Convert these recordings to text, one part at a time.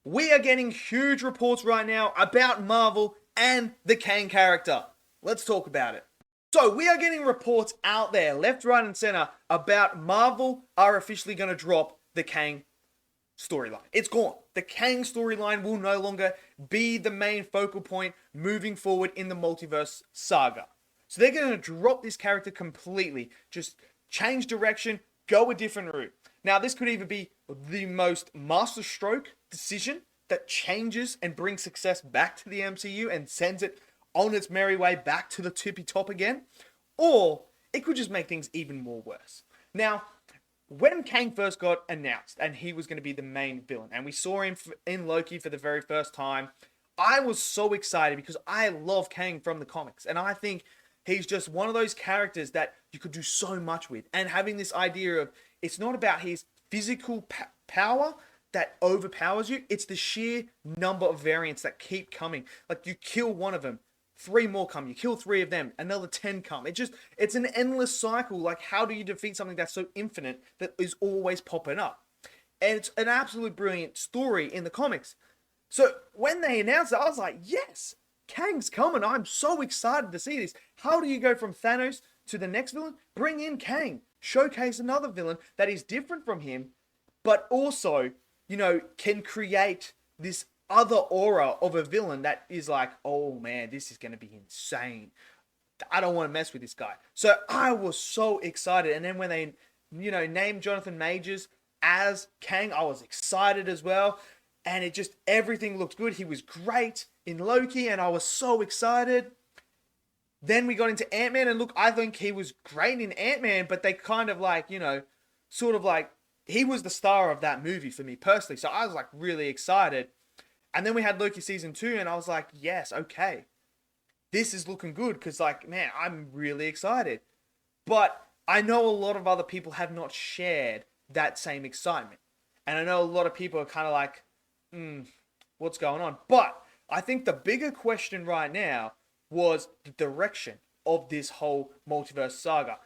we are getting huge reports right now about Marvel and the Kang character. Let's talk about it. So, we are getting reports out there, left, right, and center, about Marvel are officially going to drop the Kang storyline. It's gone. The Kang storyline will no longer be the main focal point moving forward in the multiverse saga. So they're going to drop this character completely, just change direction, go a different route. Now, this could either be the most masterstroke decision that changes and brings success back to the MCU and sends it on its merry way back to the tippy top again, or it could just make things even more worse. Now, when Kang first got announced and he was going to be the main villain, and we saw him in Loki for the very first time, I was so excited because I love Kang from the comics, and I think he's just one of those characters that you could do so much with. And having this idea of it's not about his physical power that overpowers you, it's the sheer number of variants that keep coming. Like, you kill one of them, 3 more come. You kill 3 of them, another 10 come. It's an endless cycle. Like, how do you defeat something that's so infinite that is always popping up? And it's an absolute brilliant story in the comics. So when they announced it, I was like, yes, Kang's coming. I'm so excited to see this. How do you go from Thanos to the next villain? Bring in Kang. Showcase another villain that is different from him, but also, can create this other aura of a villain that is like, oh man, this is going to be insane. I don't want to mess with this guy. So I was so excited. And then when they, named Jonathan Majors as Kang, I was excited as well. And everything looked good. He was great in Loki, and I was so excited. Then we got into Ant-Man, and look, I think he was great in Ant-Man, but they kind of he was the star of that movie for me personally. So I was really excited. And then we had Loki season 2, and I was like, yes, okay. This is looking good, because man, I'm really excited. But I know a lot of other people have not shared that same excitement. And I know a lot of people are kind of like, what's going on? But I think the bigger question right now was the direction of this whole multiverse saga.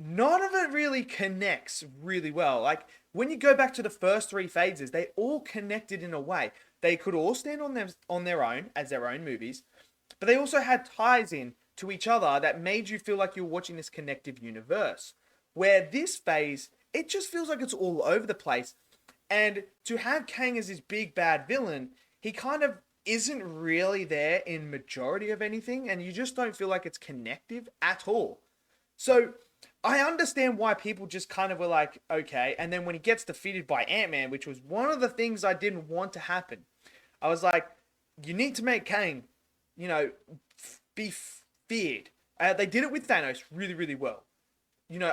None of it really connects really well. Like, when you go back to the first 3 phases, they all connected in a way. They could all stand on their own as their own movies, but they also had ties in to each other that made you feel like you're watching this connective universe. Where this phase, it just feels like it's all over the place. And to have Kang as this big bad villain, he kind of isn't really there in majority of anything, and you just don't feel like it's connective at all. So I understand why people just kind of were like, okay. And then when he gets defeated by Ant-Man, which was one of the things I didn't want to happen, I was like, you need to make Kang, be feared. They did it with Thanos really, really well.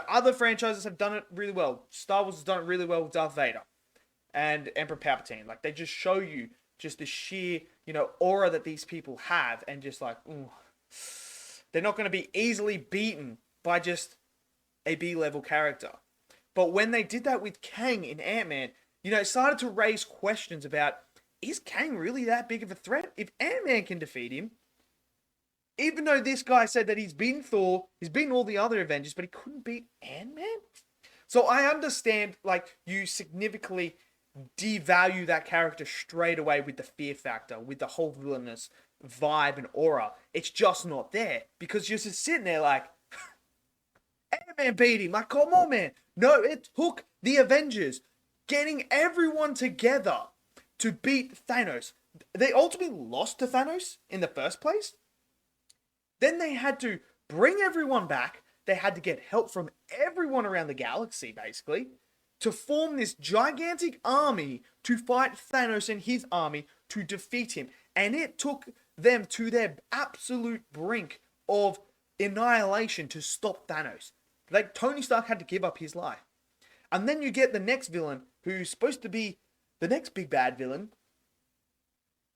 Other franchises have done it really well. Star Wars has done it really well with Darth Vader and Emperor Palpatine. Like, they just show you just the sheer, aura that these people have, and just they're not going to be easily beaten by just a B-level character. But when they did that with Kang in Ant-Man, it started to raise questions about, is Kang really that big of a threat? If Ant-Man can defeat him, even though this guy said that he's beaten Thor, he's beaten all the other Avengers, but he couldn't beat Ant-Man? So I understand, you significantly devalue that character straight away with the fear factor, with the whole villainous vibe and aura. It's just not there, because you're just sitting there like, Ant-Man beat him. Like, come on, man. No, it took the Avengers getting everyone together to beat Thanos. They ultimately lost to Thanos in the first place. Then they had to bring everyone back. They had to get help from everyone around the galaxy, basically, to form this gigantic army to fight Thanos and his army to defeat him. And it took them to their absolute brink of annihilation to stop Thanos. Like, Tony Stark had to give up his life. And then you get the next villain, who's supposed to be the next big bad villain,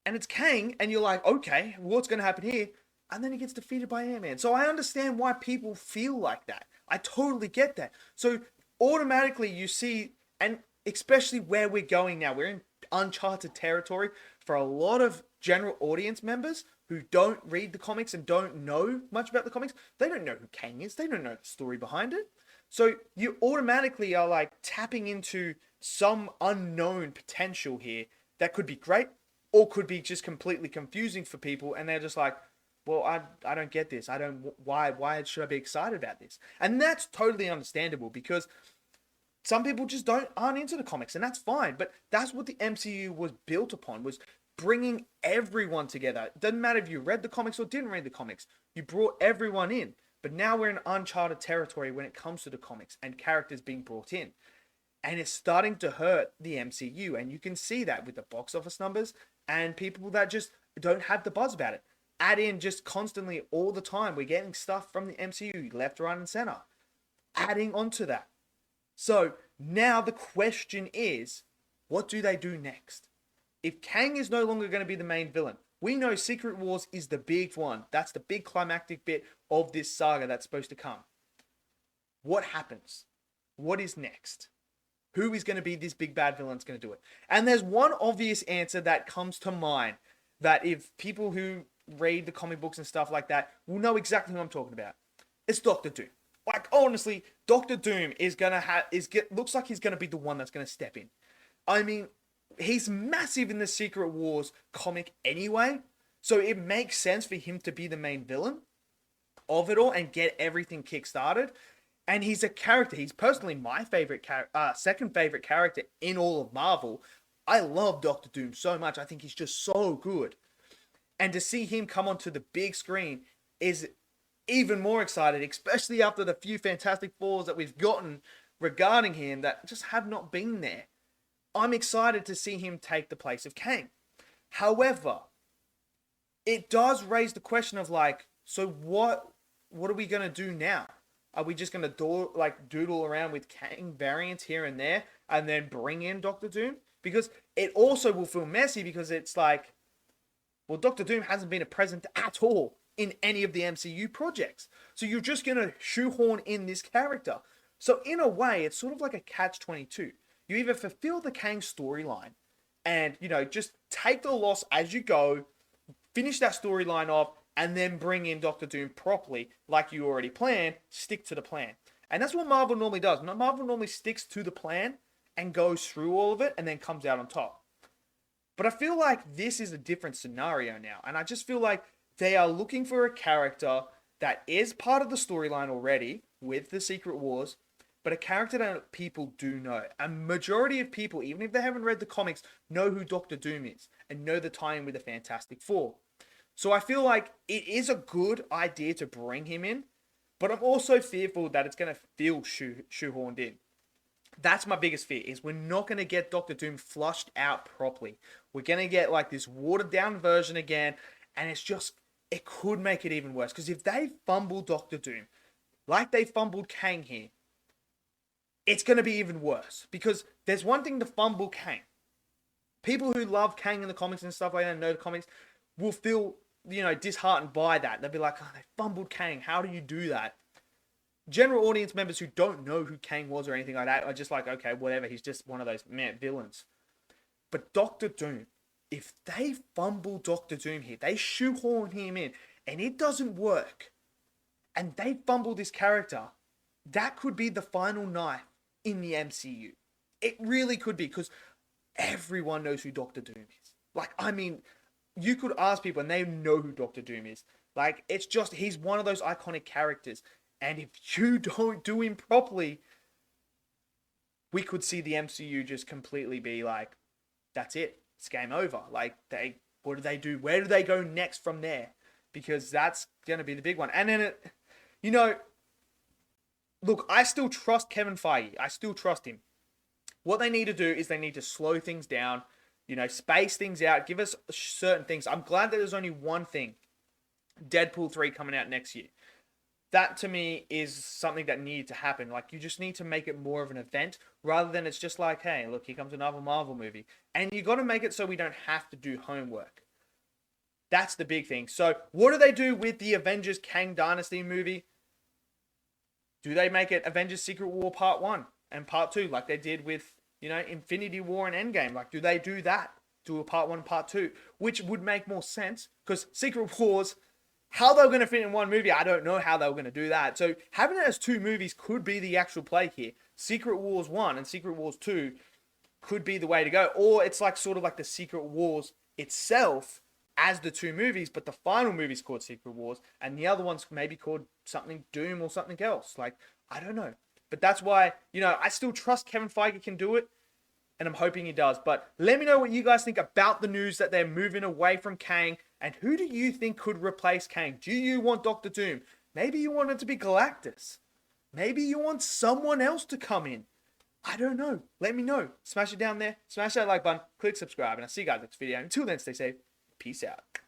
and it's Kang, and you're like, okay, what's going to happen here? And then he gets defeated by Ant-Man. So I understand why people feel like that. I totally get that. So automatically you see, and especially where we're going now, we're in uncharted territory for a lot of general audience members who don't read the comics and don't know much about the comics. They don't know who Kang is. They don't know the story behind it. So you automatically are tapping into some unknown potential here that could be great or could be just completely confusing for people, and they're just like, well, I don't get this. I don't, why should I be excited about this? And that's totally understandable, because some people just aren't into the comics, and that's fine. But that's what the MCU was built upon, was bringing everyone together. It doesn't matter if you read the comics or didn't read the comics. You brought everyone in. But now we're in uncharted territory when it comes to the comics and characters being brought in. And it's starting to hurt the MCU, and you can see that with the box office numbers and people that just don't have the buzz about it. Add in just constantly all the time, we're getting stuff from the MCU left, right, and center. Adding onto that. So now the question is, what do they do next? If Kang is no longer going to be the main villain, we know Secret Wars is the big one. That's the big climactic bit of this saga that's supposed to come. What happens? What is next? Who is going to be this big bad villain that's going to do it? And there's one obvious answer that comes to mind, that if people who read the comic books and stuff like that will know exactly who I'm talking about. It's Doctor Doom. Like, honestly, Doctor Doom is going to looks like he's going to be the one that's going to step in. I mean, he's massive in the Secret Wars comic anyway, so it makes sense for him to be the main villain of it all and get everything kick-started. And he's a character. He's personally my second favorite character in all of Marvel. I love Doctor Doom so much. I think he's just so good. And to see him come onto the big screen is even more exciting, especially after the few Fantastic Fours that we've gotten regarding him that just have not been there. I'm excited to see him take the place of Kang. However, it does raise the question of like, so what are we going to do now? Are we just going to doodle around with Kang variants here and there and then bring in Doctor Doom? Because it also will feel messy, because it's like, well, Doctor Doom hasn't been a present at all in any of the MCU projects. So you're just going to shoehorn in this character. So in a way, it's sort of like a catch-22. You either fulfill the Kang storyline and, just take the loss as you go, finish that storyline off, and then bring in Doctor Doom properly, like you already planned, stick to the plan. And that's what Marvel normally does. Marvel normally sticks to the plan and goes through all of it and then comes out on top. But I feel like this is a different scenario now. And I just feel like they are looking for a character that is part of the storyline already with the Secret Wars, but a character that people do know. A majority of people, even if they haven't read the comics, know who Doctor Doom is and know the tie-in with the Fantastic Four. So I feel like it is a good idea to bring him in, but I'm also fearful that it's going to feel shoehorned in. That's my biggest fear, is we're not going to get Doctor Doom flushed out properly. We're going to get like this watered down version again, and it could make it even worse. Because if they fumble Doctor Doom, like they fumbled Kang here, it's going to be even worse. Because there's one thing to fumble Kang. People who love Kang in the comics and stuff like that and know the comics will feel, disheartened by that. They'll be like, oh, they fumbled Kang. How do you do that? General audience members who don't know who Kang was or anything like that are just like, okay, whatever. He's just one of those villains. But Doctor Doom, if they fumble Doctor Doom here, they shoehorn him in, and it doesn't work, and they fumble this character, that could be the final knife in the MCU. It really could be, because everyone knows who Doctor Doom is. Like, I mean, you could ask people and they know who Doctor Doom is. Like, it's just, he's one of those iconic characters. And if you don't do him properly, we could see the MCU just completely be like, that's it. It's game over. Like, what do they do? Where do they go next from there? Because that's going to be the big one. And then, look, I still trust Kevin Feige. I still trust him. What they need to do is they need to slow things down, space things out, give us certain things. I'm glad that there's only one thing, Deadpool 3 coming out next year. That to me is something that needed to happen. Like, you just need to make it more of an event rather than it's just like, hey, look, here comes another Marvel movie. And you got to make it so we don't have to do homework. That's the big thing. So what do they do with the Avengers Kang Dynasty movie? Do they make it Avengers Secret War Part 1 and Part 2 like they did with, Infinity War and Endgame? Like, do they do that? Do a Part 1, Part 2? Which would make more sense, because Secret Wars, how they were going to fit in one movie, I don't know how they were going to do that. So having it as two movies could be the actual play here. Secret Wars 1 and Secret Wars 2 could be the way to go. Or it's like sort of like the Secret Wars itself as the two movies, but the final movie's called Secret Wars, and the other one's maybe called something Doom or something else. Like, I don't know. But that's why, I still trust Kevin Feige can do it, and I'm hoping he does. But let me know what you guys think about the news that they're moving away from Kang, and who do you think could replace Kang? Do you want Doctor Doom? Maybe you want it to be Galactus. Maybe you want someone else to come in. I don't know. Let me know. Smash it down there. Smash that like button. Click subscribe. And I'll see you guys next video. Until then, stay safe. Peace out.